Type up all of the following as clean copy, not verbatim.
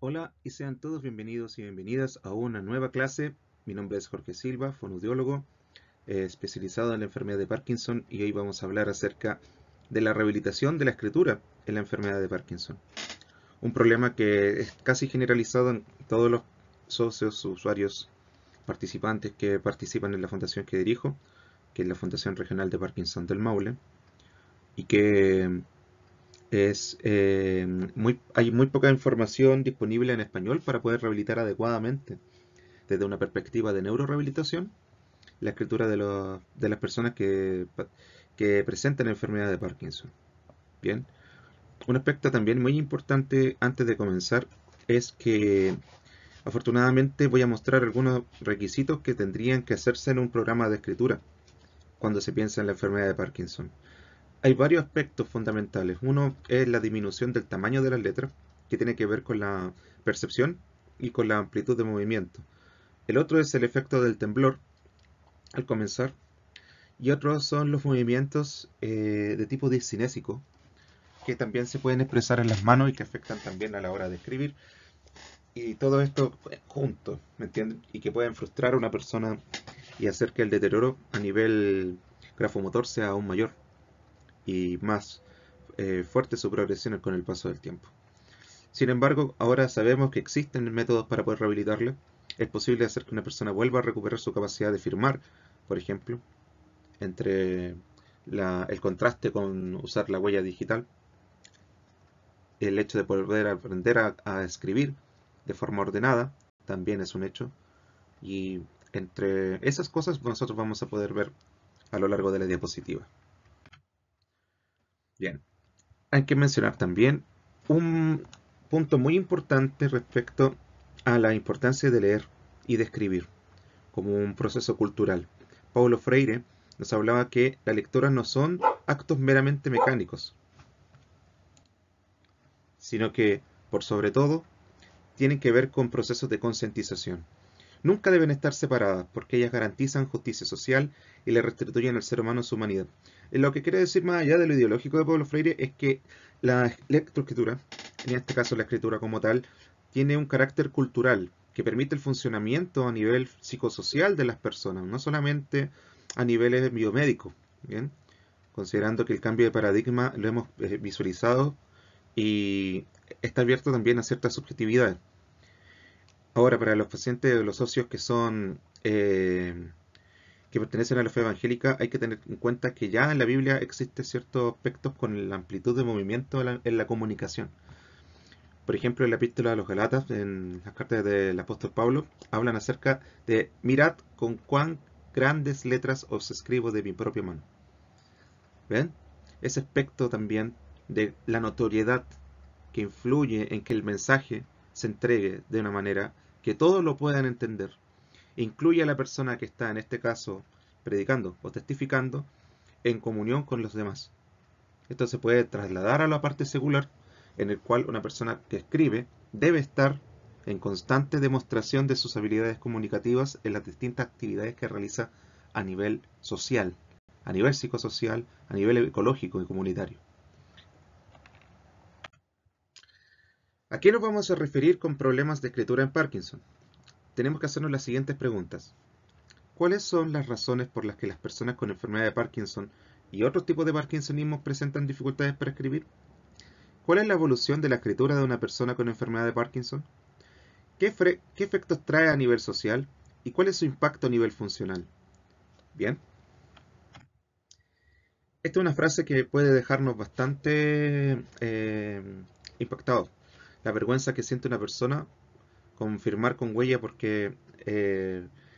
Hola y sean todos bienvenidos y bienvenidas a una nueva clase. Mi nombre es Jorge Silva, fonoaudiólogo, especializado en la enfermedad de Parkinson, y hoy vamos a hablar acerca de la rehabilitación de la escritura en la enfermedad de Parkinson. Un problema que es casi generalizado en todos los socios, usuarios, participantes que participan en la fundación que dirijo, que es la Fundación Regional de Parkinson del Maule, y que hay muy poca información disponible en español para poder rehabilitar adecuadamente, desde una perspectiva de neurorehabilitación, la escritura de las personas que presentan la enfermedad de Parkinson. Bien, un aspecto también muy importante antes de comenzar es que afortunadamente voy a mostrar algunos requisitos que tendrían que hacerse en un programa de escritura cuando se piensa en la enfermedad de Parkinson. Hay varios aspectos fundamentales. Uno es la disminución del tamaño de las letras, que tiene que ver con la percepción y con la amplitud de movimiento. El otro es el efecto del temblor al comenzar. Y otros son los movimientos de tipo discinésico, que también se pueden expresar en las manos y que afectan también a la hora de escribir. Y todo esto junto, ¿me entienden? Y que pueden frustrar a una persona y hacer que el deterioro a nivel grafomotor sea aún mayor y más fuerte su progresión con el paso del tiempo. Sin embargo, ahora sabemos que existen métodos para poder rehabilitarla. Es posible hacer que una persona vuelva a recuperar su capacidad de firmar, por ejemplo, entre el contraste con usar la huella digital, el hecho de poder aprender a escribir de forma ordenada, también es un hecho. Y entre esas cosas nosotros vamos a poder ver a lo largo de la diapositiva. Bien, hay que mencionar también un punto muy importante respecto a la importancia de leer y de escribir como un proceso cultural. Paulo Freire nos hablaba que las lecturas no son actos meramente mecánicos, sino que, por sobre todo, tienen que ver con procesos de concientización. Nunca deben estar separadas porque ellas garantizan justicia social y le restituyen al ser humano su humanidad. Lo que quiere decir, más allá de lo ideológico de Pablo Freire, es que la lectoescritura, en este caso la escritura como tal, tiene un carácter cultural que permite el funcionamiento a nivel psicosocial de las personas, no solamente a niveles biomédicos, ¿bien? Considerando que el cambio de paradigma lo hemos visualizado y está abierto también a ciertas subjetividades. Ahora, para los pacientes, los socios que pertenecen a la fe evangélica, hay que tener en cuenta que ya en la Biblia existen ciertos aspectos con la amplitud de movimiento en la comunicación. Por ejemplo, en la epístola a los Galatas, en las cartas del apóstol Pablo, hablan acerca de mirad con cuán grandes letras os escribo de mi propia mano. ¿Ven? Ese aspecto también de la notoriedad que influye en que el mensaje se entregue de una manera que todos lo puedan entender. Incluye a la persona que está, en este caso, predicando o testificando en comunión con los demás. Esto se puede trasladar a la parte secular, en el cual una persona que escribe debe estar en constante demostración de sus habilidades comunicativas en las distintas actividades que realiza a nivel social, a nivel psicosocial, a nivel ecológico y comunitario. ¿A qué nos vamos a referir con problemas de escritura en Parkinson? Tenemos que hacernos las siguientes preguntas. ¿Cuáles son las razones por las que las personas con enfermedad de Parkinson y otros tipos de parkinsonismo presentan dificultades para escribir? ¿Cuál es la evolución de la escritura de una persona con enfermedad de Parkinson? ¿Qué efectos trae a nivel social? ¿Y cuál es su impacto a nivel funcional? Bien, esta es una frase que puede dejarnos bastante impactados. La vergüenza que siente una persona con firmar con huella porque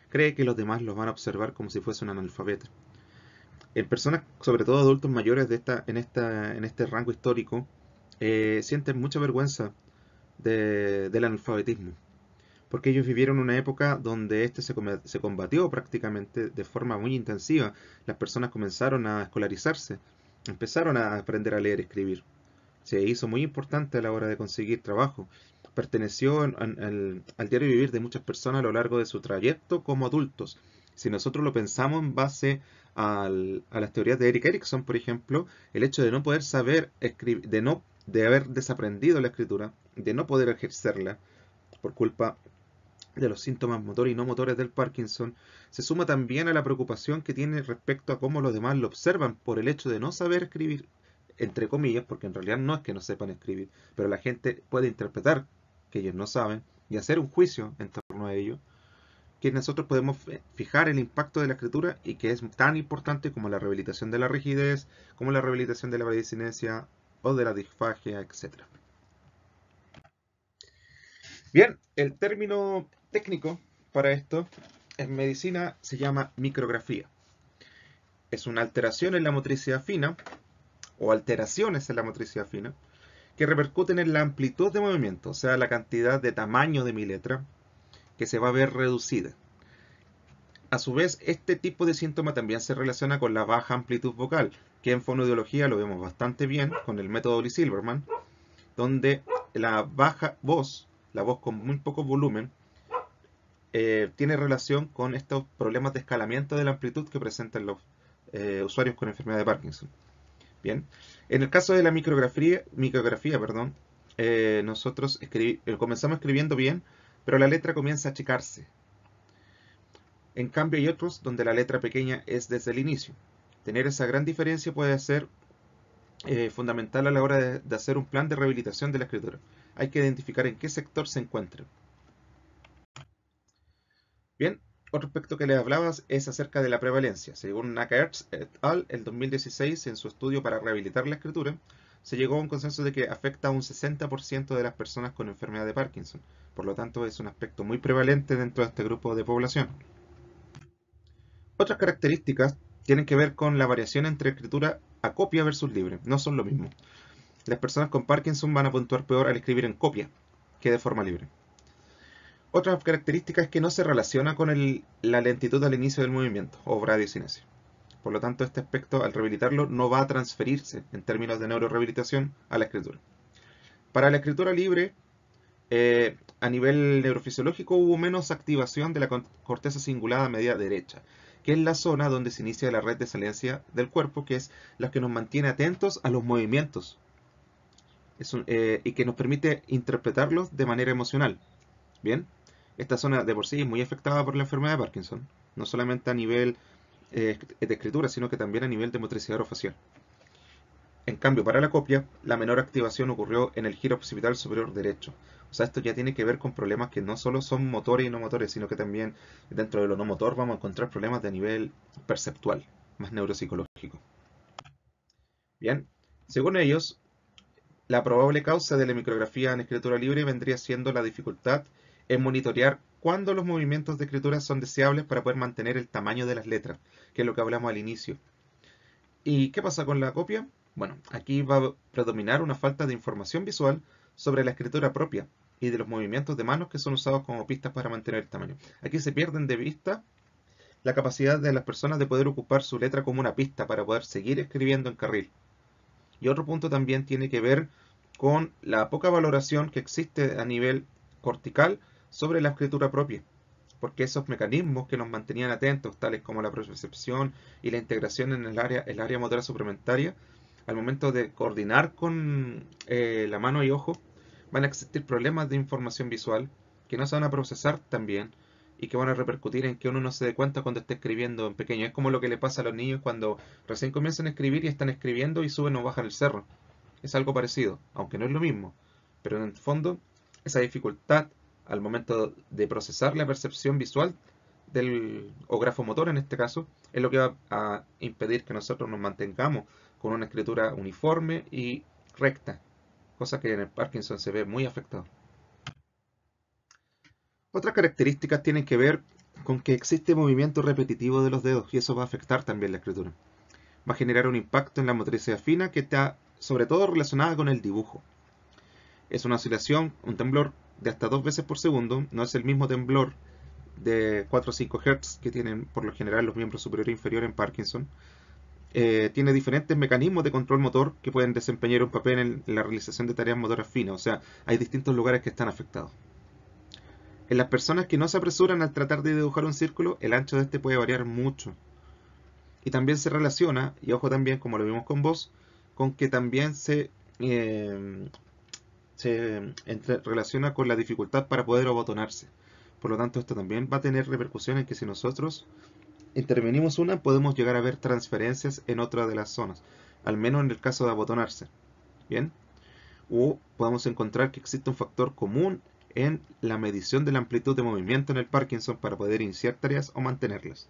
cree que los demás los van a observar como si fuese un analfabeto. En personas, sobre todo adultos mayores en este rango histórico, sienten mucha vergüenza del analfabetismo, porque ellos vivieron una época donde se combatió prácticamente de forma muy intensiva. Las personas comenzaron a escolarizarse, empezaron a aprender a leer y escribir. Se hizo muy importante a la hora de conseguir trabajo. Perteneció al diario vivir de muchas personas a lo largo de su trayecto como adultos. Si nosotros lo pensamos en base a las teorías de Erik Erikson, por ejemplo, el hecho de no poder saber escribir, de haber desaprendido la escritura, de no poder ejercerla por culpa de los síntomas motores y no motores del Parkinson, se suma también a la preocupación que tiene respecto a cómo los demás lo observan por el hecho de no saber escribir, entre comillas, porque en realidad no es que no sepan escribir, pero la gente puede interpretar que ellos no saben y hacer un juicio en torno a ello, que nosotros podemos fijar el impacto de la escritura y que es tan importante como la rehabilitación de la rigidez, como la rehabilitación de la bradicinesia o de la disfagia, etc. Bien, el término técnico para esto en medicina se llama micrografía. Es una alteración en la motricidad fina o alteraciones en la motricidad fina que repercuten en la amplitud de movimiento, o sea, la cantidad de tamaño de mi letra que se va a ver reducida. A su vez, este tipo de síntoma también se relaciona con la baja amplitud vocal, que en fonoaudiología lo vemos bastante bien con el método Lee-Silverman, donde la baja voz, la voz con muy poco volumen, tiene relación con estos problemas de escalamiento de la amplitud que presentan los usuarios con enfermedad de Parkinson. Bien, en el caso de la micrografía, perdón, nosotros comenzamos escribiendo bien, pero la letra comienza a achicarse. En cambio hay otros donde la letra pequeña es desde el inicio. Tener esa gran diferencia puede ser fundamental a la hora de hacer un plan de rehabilitación de la escritura. Hay que identificar en qué sector se encuentra. Bien, otro aspecto que les hablabas es acerca de la prevalencia. Según Nakaertz et al. El 2016, en su estudio para rehabilitar la escritura, se llegó a un consenso de que afecta a un 60% de las personas con enfermedad de Parkinson. Por lo tanto, es un aspecto muy prevalente dentro de este grupo de población. Otras características tienen que ver con la variación entre escritura a copia versus libre. No son lo mismo. Las personas con Parkinson van a puntuar peor al escribir en copia que de forma libre. Otra característica es que no se relaciona con la lentitud al inicio del movimiento o bradicinesia. Por lo tanto, este aspecto, al rehabilitarlo, no va a transferirse en términos de neurorehabilitación a la escritura. Para la escritura libre, a nivel neurofisiológico hubo menos activación de la corteza cingulada media derecha, que es la zona donde se inicia la red de saliència del cuerpo, que es la que nos mantiene atentos a los movimientos y que nos permite interpretarlos de manera emocional. Bien, esta zona de por sí es muy afectada por la enfermedad de Parkinson, no solamente a nivel de escritura, sino que también a nivel de motricidad orofacial. En cambio, para la copia, la menor activación ocurrió en el giro occipital superior derecho. O sea, esto ya tiene que ver con problemas que no solo son motores y no motores, sino que también dentro de lo no motor vamos a encontrar problemas de nivel perceptual, más neuropsicológico. Bien, según ellos, la probable causa de la micrografía en escritura libre vendría siendo la dificultad en monitorear cuándo los movimientos de escritura son deseables para poder mantener el tamaño de las letras, que es lo que hablamos al inicio. ¿Y qué pasa con la copia? Bueno, aquí va a predominar una falta de información visual sobre la escritura propia y de los movimientos de manos que son usados como pistas para mantener el tamaño. Aquí se pierden de vista la capacidad de las personas de poder ocupar su letra como una pista para poder seguir escribiendo en carril. Y otro punto también tiene que ver con la poca valoración que existe a nivel cortical sobre la escritura propia, porque esos mecanismos que nos mantenían atentos, tales como la propriocepción y la integración en el área motora suplementaria, al momento de coordinar con la mano y ojo, van a existir problemas de información visual que no se van a procesar tan bien y que van a repercutir en que uno no se dé cuenta cuando esté escribiendo en pequeño. Es como lo que le pasa a los niños cuando recién comienzan a escribir y están escribiendo y suben o bajan el cerro. Es algo parecido, aunque no es lo mismo. Pero en el fondo, esa dificultad al momento de procesar la percepción visual o grafomotor en este caso, es lo que va a impedir que nosotros nos mantengamos con una escritura uniforme y recta, cosa que en el Parkinson se ve muy afectado. Otras características tienen que ver con que existe movimiento repetitivo de los dedos y eso va a afectar también la escritura. Va a generar un impacto en la motricidad fina que está sobre todo relacionada con el dibujo. Es una oscilación, un temblor de hasta 2 veces por segundo, no es el mismo temblor de 4 o 5 Hz que tienen por lo general los miembros superior e inferior en Parkinson. Tiene diferentes mecanismos de control motor que pueden desempeñar un papel en la realización de tareas motoras finas, o sea, hay distintos lugares que están afectados. En las personas que no se apresuran al tratar de dibujar un círculo, el ancho de este puede variar mucho. Y también se relaciona, y ojo también, como lo vimos con vos, con que también se relaciona con la dificultad para poder abotonarse. Por lo tanto, esto también va a tener repercusión en que si nosotros intervenimos una, podemos llegar a ver transferencias en otra de las zonas, al menos en el caso de abotonarse. Bien, o podemos encontrar que existe un factor común en la medición de la amplitud de movimiento en el Parkinson para poder iniciar tareas o mantenerlas.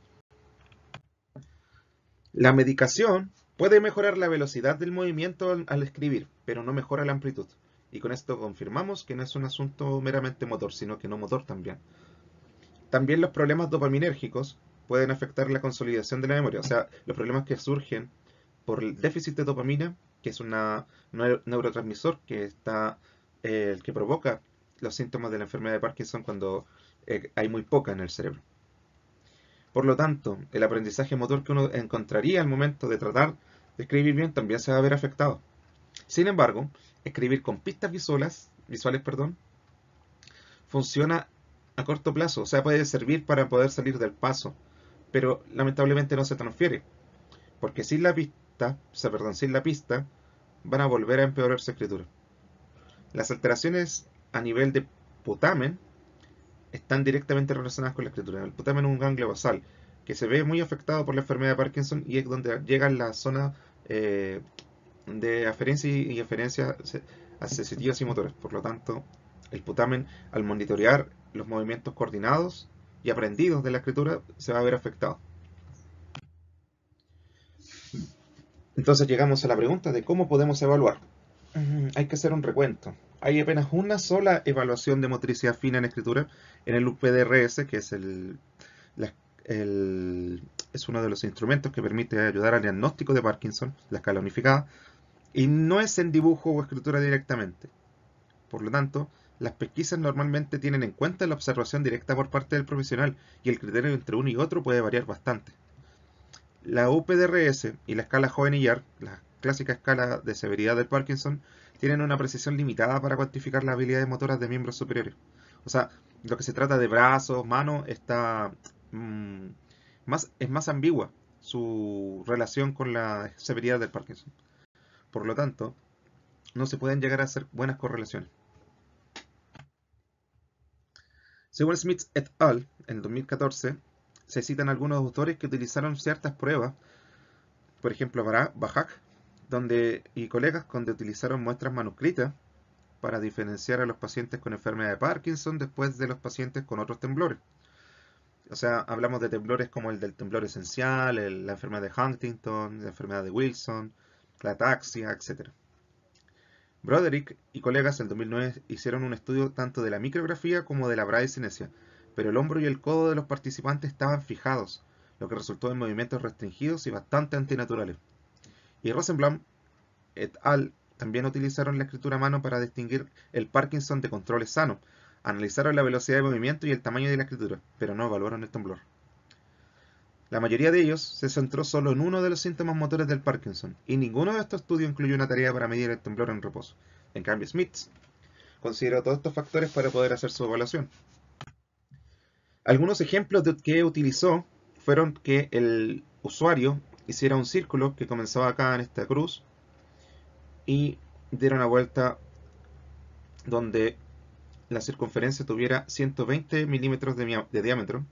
La medicación puede mejorar la velocidad del movimiento al escribir, pero no mejora la amplitud. Y con esto confirmamos que no es un asunto meramente motor, sino que no motor también. También los problemas dopaminérgicos pueden afectar la consolidación de la memoria. O sea, los problemas que surgen por el déficit de dopamina, que es un neurotransmisor el que provoca los síntomas de la enfermedad de Parkinson cuando hay muy poca en el cerebro. Por lo tanto, el aprendizaje motor que uno encontraría al momento de tratar de escribir bien también se va a ver afectado. Sin embargo, escribir con pistas visuales, funciona a corto plazo, o sea, puede servir para poder salir del paso, pero lamentablemente no se transfiere, porque sin la pista, van a volver a empeorar su escritura. Las alteraciones a nivel de putamen están directamente relacionadas con la escritura. El putamen es un ganglio basal que se ve muy afectado por la enfermedad de Parkinson y es donde llegan las zonas de aferencia y eferencia sensitivas y motoras. Por lo tanto, el putamen, al monitorear los movimientos coordinados y aprendidos de la escritura, se va a ver afectado. Entonces llegamos a la pregunta de cómo podemos evaluar. Hay que hacer un recuento. Hay apenas una sola evaluación de motricidad fina en escritura en el UPDRS, que es es uno de los instrumentos que permite ayudar al diagnóstico de Parkinson, la escala unificada, y no es en dibujo o escritura directamente. Por lo tanto, las pesquisas normalmente tienen en cuenta la observación directa por parte del profesional y el criterio entre uno y otro puede variar bastante. La UPDRS y la escala Hoehn-Yahr, la clásica escala de severidad del Parkinson, tienen una precisión limitada para cuantificar las habilidades motoras de miembros superiores. O sea, lo que se trata de brazos, manos, es más ambigua su relación con la severidad del Parkinson. Por lo tanto, no se pueden llegar a hacer buenas correlaciones. Según Smith et al., en 2014, se citan algunos autores que utilizaron ciertas pruebas, por ejemplo, Bajak y colegas, donde utilizaron muestras manuscritas para diferenciar a los pacientes con enfermedad de Parkinson después de los pacientes con otros temblores. O sea, hablamos de temblores como el del temblor esencial, la enfermedad de Huntington, la enfermedad de Wilson, la ataxia, etc. Broderick y colegas en 2009 hicieron un estudio tanto de la micrografía como de la bradicinesia, pero el hombro y el codo de los participantes estaban fijados, lo que resultó en movimientos restringidos y bastante antinaturales. Y Rosenblum et al. También utilizaron la escritura a mano para distinguir el Parkinson de controles sanos. Analizaron la velocidad de movimiento y el tamaño de la escritura, pero no evaluaron el temblor. La mayoría de ellos se centró solo en uno de los síntomas motores del Parkinson, y ninguno de estos estudios incluyó una tarea para medir el temblor en reposo. En cambio, Smith consideró todos estos factores para poder hacer su evaluación. Algunos ejemplos que utilizó fueron que el usuario hiciera un círculo que comenzaba acá en esta cruz y diera una vuelta donde la circunferencia tuviera 120 milímetros de diámetro.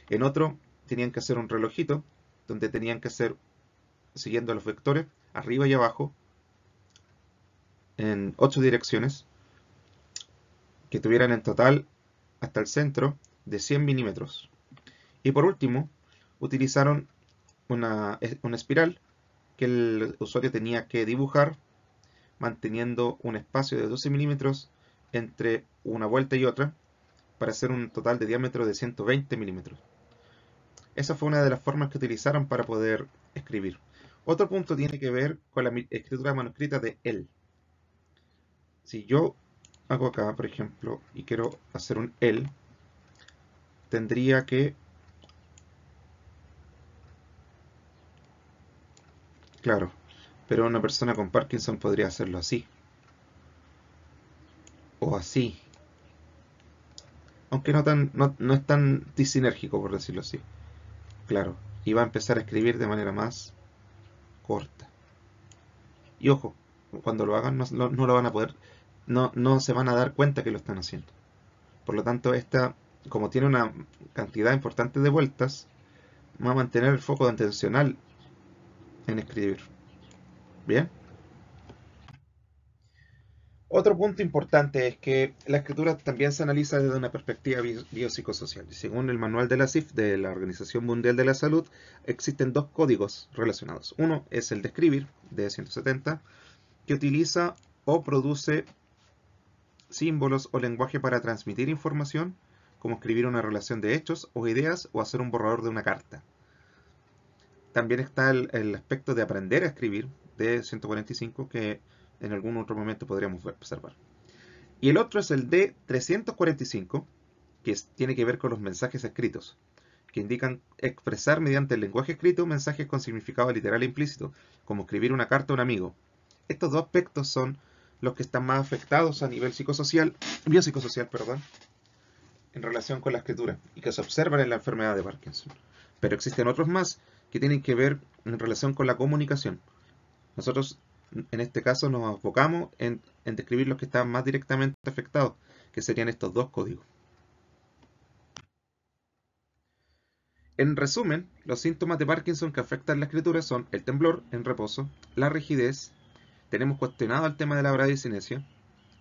En otro tenían que hacer un relojito donde tenían que hacer, siguiendo los vectores, arriba y abajo, en 8 direcciones, que tuvieran en total hasta el centro de 100 milímetros. Y por último, utilizaron una espiral que el usuario tenía que dibujar manteniendo un espacio de 12 milímetros entre una vuelta y otra para hacer un total de diámetro de 120 milímetros. Esa fue una de las formas que utilizaron para poder escribir. Otro punto tiene que ver con la escritura manuscrita de él. Si yo hago acá, por ejemplo, y quiero hacer un él, tendría que... Claro, pero una persona con Parkinson podría hacerlo así. O así. Aunque no es tan disinérgico, por decirlo así. Claro, y va a empezar a escribir de manera más corta. Y ojo, cuando lo hagan no lo van a poder no se van a dar cuenta que lo están haciendo. Por lo tanto, esta, como tiene una cantidad importante de vueltas, va a mantener el foco atencional en escribir. Bien. Otro punto importante es que la escritura también se analiza desde una perspectiva biopsicosocial. Y según el manual de la CIF, de la Organización Mundial de la Salud, existen dos códigos relacionados. Uno es el de escribir, de 170, que utiliza o produce símbolos o lenguaje para transmitir información, como escribir una relación de hechos o ideas o hacer un borrador de una carta. También está el aspecto de aprender a escribir, de 145, que en algún otro momento podríamos observar. Y el otro es el de 345, que tiene que ver con los mensajes escritos, que indican expresar mediante el lenguaje escrito mensajes con significado literal e implícito, como escribir una carta a un amigo. Estos dos aspectos son los que están más afectados a nivel biopsicosocial, en relación con la escritura y que se observan en la enfermedad de Parkinson. Pero existen otros más que tienen que ver en relación con la comunicación. Nosotros, en este caso, nos enfocamos en describir los que están más directamente afectados, que serían estos dos códigos. En resumen, los síntomas de Parkinson que afectan la escritura son el temblor en reposo, la rigidez. Tenemos cuestionado el tema de la bradicinesia,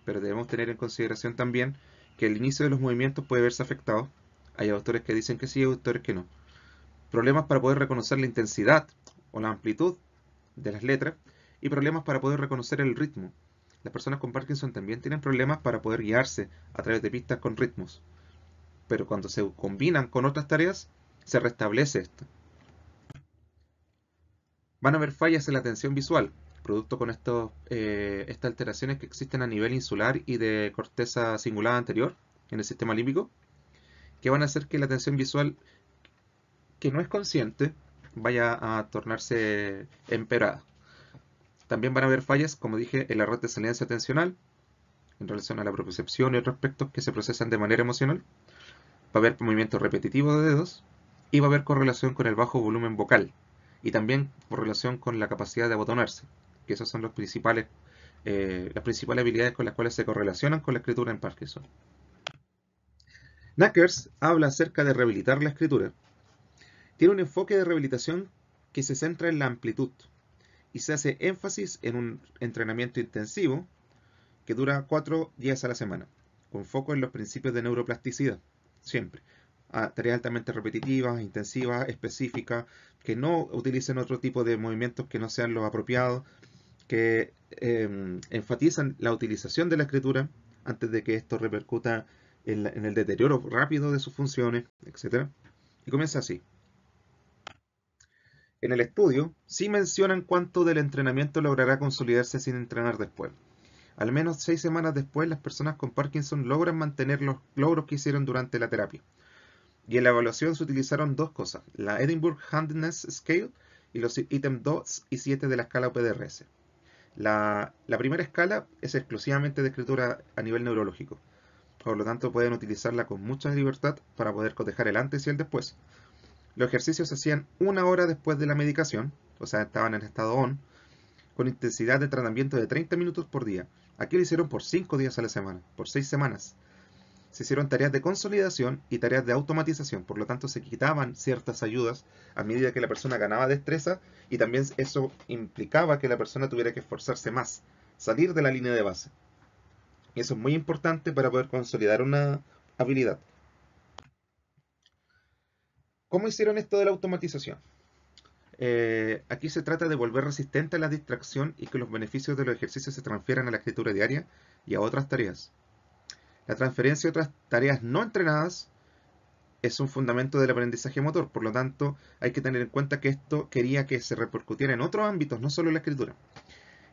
pero debemos tener en consideración también que el inicio de los movimientos puede verse afectado. Hay autores que dicen que sí y autores que no. Problemas para poder reconocer la intensidad o la amplitud de las letras y problemas para poder reconocer el ritmo. Las personas con Parkinson también tienen problemas para poder guiarse a través de pistas con ritmos, pero cuando se combinan con otras tareas, se restablece esto. Van a haber fallas en la atención visual, producto con estas alteraciones que existen a nivel insular y de corteza cingulada anterior en el sistema límbico, que van a hacer que la atención visual, que no es consciente, vaya a tornarse empeorada. También van a haber fallas, como dije, en la red de saliencia atencional, en relación a la propiocepción y otros aspectos que se procesan de manera emocional. Va a haber movimientos repetitivos de dedos y va a haber correlación con el bajo volumen vocal y también correlación con la capacidad de abotonarse, que esas son las principales habilidades con las cuales se correlacionan con la escritura en Parkinson. Knackers habla acerca de rehabilitar la escritura. Tiene un enfoque de rehabilitación que se centra en la amplitud y se hace énfasis en un entrenamiento intensivo que dura 4 días a la semana, con foco en los principios de neuroplasticidad, siempre. Tareas altamente repetitivas, intensivas, específicas, que no utilicen otro tipo de movimientos que no sean los apropiados, que enfatizan la utilización de la escritura antes de que esto repercuta en el deterioro rápido de sus funciones, etc. Y comienza así. En el estudio, sí mencionan cuánto del entrenamiento logrará consolidarse sin entrenar después. Al menos 6 semanas después, las personas con Parkinson logran mantener los logros que hicieron durante la terapia. Y en la evaluación se utilizaron dos cosas, la Edinburgh Handiness Scale y los ítems 2 y 7 de la escala UPDRS. La primera escala es exclusivamente de escritura a nivel neurológico, por lo tanto pueden utilizarla con mucha libertad para poder cotejar el antes y el después. Los ejercicios se hacían 1 hora después de la medicación, o sea, estaban en estado ON, con intensidad de tratamiento de 30 minutos por día. Aquí lo hicieron por 5 días a la semana, por 6 semanas. Se hicieron tareas de consolidación y tareas de automatización, por lo tanto se quitaban ciertas ayudas a medida que la persona ganaba destreza y también eso implicaba que la persona tuviera que esforzarse más, salir de la línea de base. Y eso es muy importante para poder consolidar una habilidad. ¿Cómo hicieron esto de la automatización? Aquí se trata de volver resistente a la distracción y que los beneficios de los ejercicios se transfieran a la escritura diaria y a otras tareas. La transferencia a otras tareas no entrenadas es un fundamento del aprendizaje motor, por lo tanto hay que tener en cuenta que esto quería que se repercutiera en otros ámbitos, no solo en la escritura.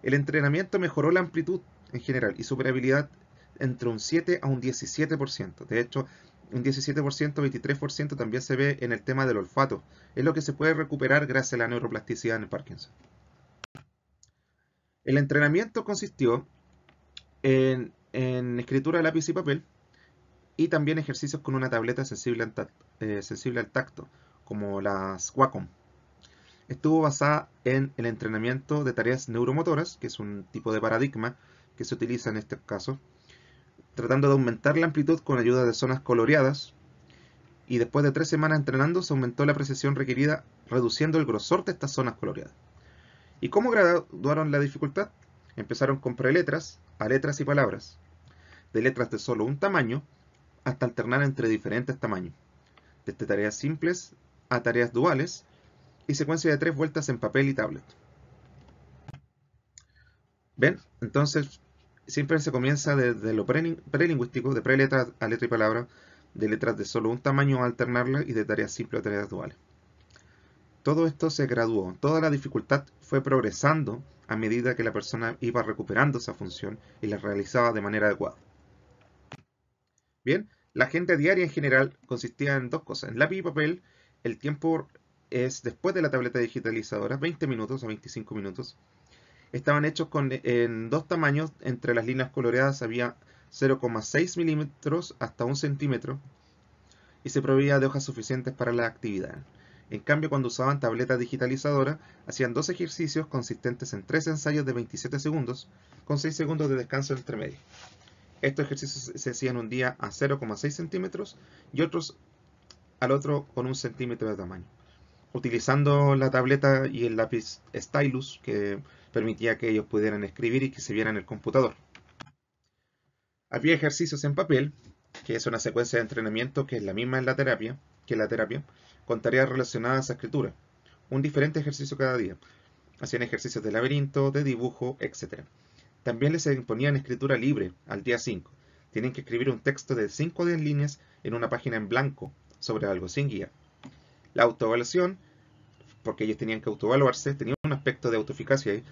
El entrenamiento mejoró la amplitud en general y superabilidad entre un 7 a un 17%. De hecho, un 17%, 23% también se ve en el tema del olfato. Es lo que se puede recuperar gracias a la neuroplasticidad en el Parkinson. El entrenamiento consistió en escritura a lápiz y papel y también ejercicios con una tableta sensible al tacto, como las Wacom. Estuvo basada en el entrenamiento de tareas neuromotoras, que es un tipo de paradigma que se utiliza en este caso, tratando de aumentar la amplitud con ayuda de zonas coloreadas, y después de 3 semanas entrenando se aumentó la precisión requerida reduciendo el grosor de estas zonas coloreadas. ¿Y cómo graduaron la dificultad? Empezaron con preletras a letras y palabras, de letras de solo un tamaño hasta alternar entre diferentes tamaños, desde tareas simples a tareas duales y secuencia de 3 vueltas en papel y tablet. ¿Ven? Entonces, siempre se comienza desde lo prelingüístico, de preletras a letra y palabra, de letras de solo un tamaño a alternarlas y de tareas simples a tareas duales. Todo esto se graduó, toda la dificultad fue progresando a medida que la persona iba recuperando esa función y la realizaba de manera adecuada. Bien, la agenda diaria en general consistía en 2 cosas. En lápiz y papel, el tiempo es después de la tableta digitalizadora, 20 minutos a 25 minutos. Estaban hechos en 2 tamaños, entre las líneas coloreadas había 0,6 milímetros hasta 1 centímetro y se proveía de hojas suficientes para la actividad. En cambio, cuando usaban tableta digitalizadora, hacían 2 ejercicios consistentes en 3 ensayos de 27 segundos, con 6 segundos de descanso entre medio. Estos ejercicios se hacían un día a 0,6 centímetros y otros al otro con 1 centímetro de tamaño, utilizando la tableta y el lápiz stylus, que permitía que ellos pudieran escribir y que se viera en el computador. Había ejercicios en papel, que es una secuencia de entrenamiento que es la misma en la terapia, con tareas relacionadas a escritura. Un diferente ejercicio cada día. Hacían ejercicios de laberinto, de dibujo, etc. También les imponían escritura libre al día 5. Tienen que escribir un texto de 5 o 10 líneas en una página en blanco sobre algo sin guía. La autoevaluación, porque ellos tenían que autoevaluarse, tenía un aspecto de autoeficacia ahí.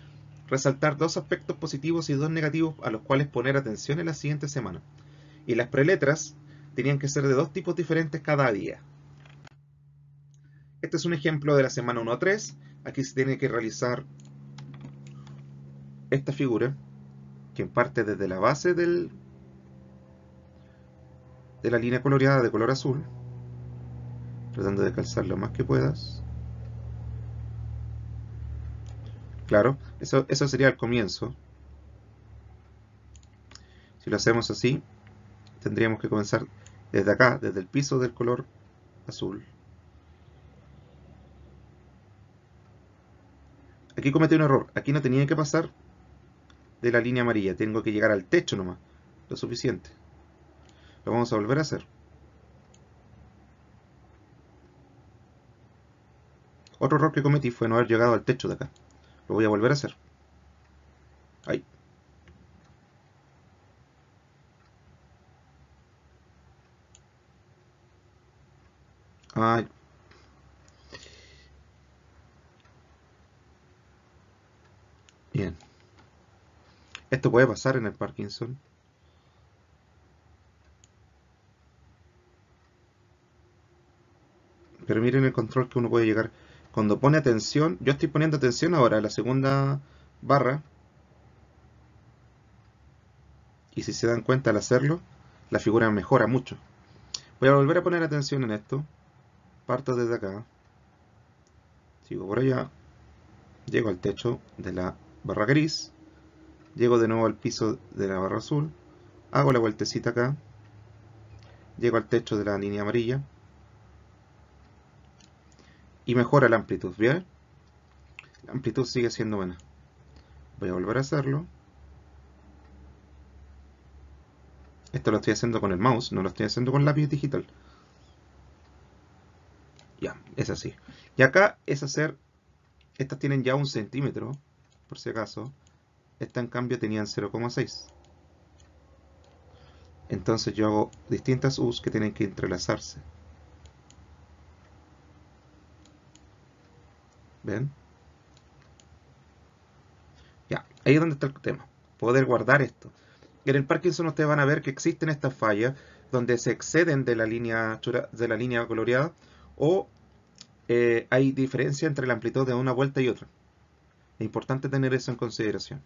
Resaltar 2 aspectos positivos y 2 negativos a los cuales poner atención en la siguiente semana. Y las preletras tenían que ser de 2 tipos diferentes cada día. Este es un ejemplo de la semana 1 a 3. Aquí se tiene que realizar esta figura, que parte desde la base de la línea coloreada de color azul, tratando de calzar lo más que puedas. Claro, eso sería el comienzo. Si lo hacemos así, tendríamos que comenzar desde acá, desde el piso del color azul. Aquí cometí un error. Aquí no tenía que pasar de la línea amarilla. Tengo que llegar al techo nomás. Lo suficiente. Lo vamos a volver a hacer. Otro error que cometí fue no haber llegado al techo de acá. Lo voy a volver a hacer. Ahí. Ay. Bien. Esto puede pasar en el Parkinson. Pero miren el control que uno puede llegar. Cuando pone atención, yo estoy poniendo atención ahora a la segunda barra. Y si se dan cuenta al hacerlo, la figura mejora mucho. Voy a volver a poner atención en esto. Parto desde acá. Sigo por allá. Llego al techo de la barra gris. Llego de nuevo al piso de la barra azul. Hago la vueltecita acá. Llego al techo de la línea amarilla. Y mejora la amplitud, ¿bien? La amplitud sigue siendo buena. Voy a volver a hacerlo. Esto lo estoy haciendo con el mouse, no lo estoy haciendo con lápiz digital. Ya, es así. Y acá es hacer... Estas tienen ya 1 centímetro, por si acaso. Estas en cambio tenían 0,6. Entonces yo hago distintas U's que tienen que entrelazarse. ¿Ven? Ya, ahí es donde está el tema. Poder guardar esto. En el Parkinson ustedes van a ver que existen estas fallas donde se exceden de la línea coloreada o hay diferencia entre la amplitud de una vuelta y otra. Es importante tener eso en consideración.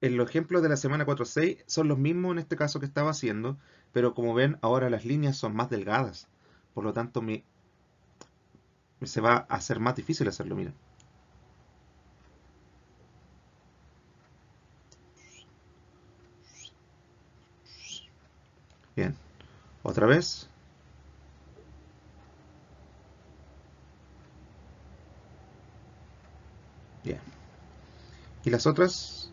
En los ejemplos de la semana 4-6 son los mismos en este caso que estaba haciendo, pero como ven ahora las líneas son más delgadas. Por lo tanto se va a hacer más difícil hacerlo, miren. Bien, otra vez. Bien. Y las otras,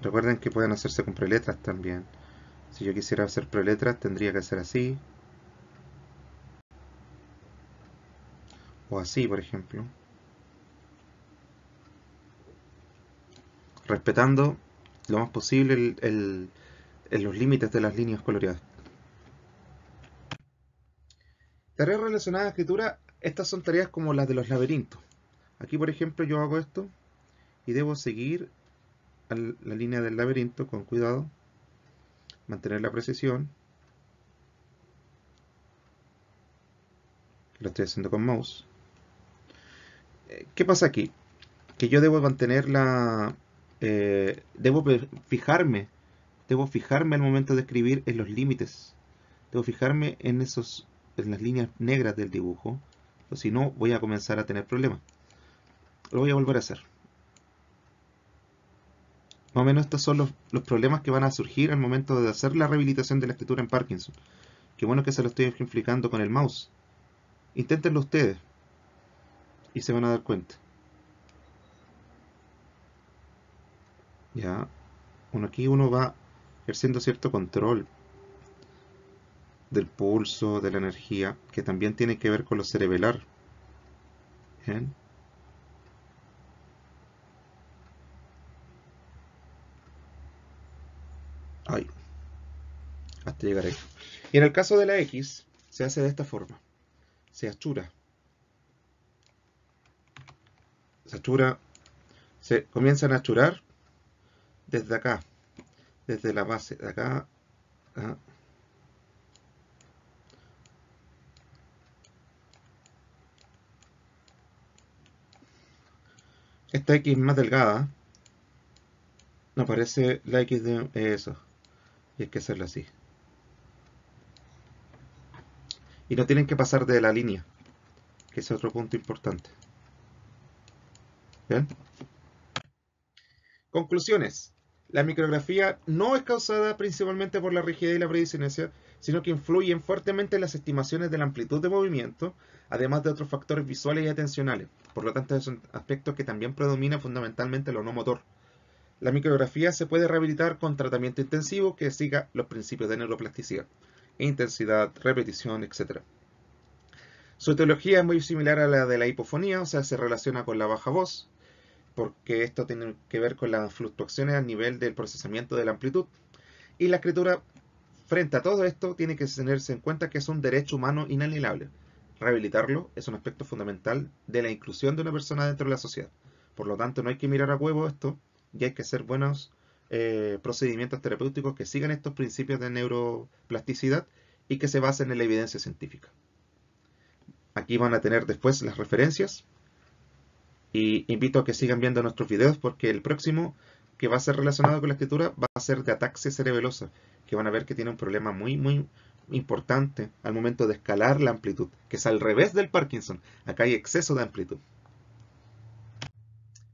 recuerden que pueden hacerse con preletras también. Si yo quisiera hacer preletras, tendría que hacer así, o así, por ejemplo, respetando lo más posible los límites de las líneas coloreadas. Tareas relacionadas a escritura, estas son tareas como las de los laberintos. Aquí, por ejemplo, yo hago esto y debo seguir la línea del laberinto con cuidado, mantener la precisión. Lo estoy haciendo con mouse. ¿Qué pasa aquí? Que yo debo mantener debo fijarme al momento de escribir en los límites. Debo fijarme en las líneas negras del dibujo, o si no voy a comenzar a tener problemas. Lo voy a volver a hacer. Más o menos estos son los problemas que van a surgir al momento de hacer la rehabilitación de la escritura en Parkinson. Qué bueno que se lo estoy ejemplificando con el mouse. Inténtenlo ustedes y se van a dar cuenta. Ya, aquí uno va ejerciendo cierto control del pulso, de la energía, que también tiene que ver con lo cerebelar. ¿Bien? Ahí, hasta llegar ahí. Y en el caso de la X, se hace de esta forma. Se achura. Se achura, se comienzan a achurar desde acá, desde la base, de acá. ¿Ah? Esta X más delgada, no parece la X de eso. Y hay que hacerla así. Y no tienen que pasar de la línea, que es otro punto importante. ¿Bien? Conclusiones. La micrografía no es causada principalmente por la rigidez y la prediscinencia, sino que influyen fuertemente en las estimaciones de la amplitud de movimiento, además de otros factores visuales y atencionales. Por lo tanto, son aspectos que también predomina fundamentalmente lo no motor. La micrografía se puede rehabilitar con tratamiento intensivo que siga los principios de neuroplasticidad, intensidad, repetición, etc. Su etiología es muy similar a la de la hipofonía, o sea, se relaciona con la baja voz, porque esto tiene que ver con las fluctuaciones a nivel del procesamiento de la amplitud. Y la escritura, frente a todo esto, tiene que tenerse en cuenta que es un derecho humano inalienable. Rehabilitarlo es un aspecto fundamental de la inclusión de una persona dentro de la sociedad. Por lo tanto, no hay que mirar a huevo esto y hay que hacer buenos procedimientos terapéuticos que sigan estos principios de neuroplasticidad y que se basen en la evidencia científica. Aquí van a tener después las referencias y invito a que sigan viendo nuestros videos porque el próximo que va a ser relacionado con la escritura va a ser de ataxia cerebelosa, que van a ver que tiene un problema muy importante al momento de escalar la amplitud, que es al revés del Parkinson. Acá hay exceso de amplitud.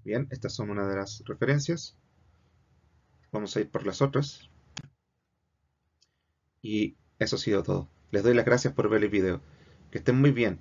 Bien, estas son una de las referencias. Vamos a ir por las otras. Y eso ha sido todo. Les doy las gracias por ver el video. Que estén muy bien.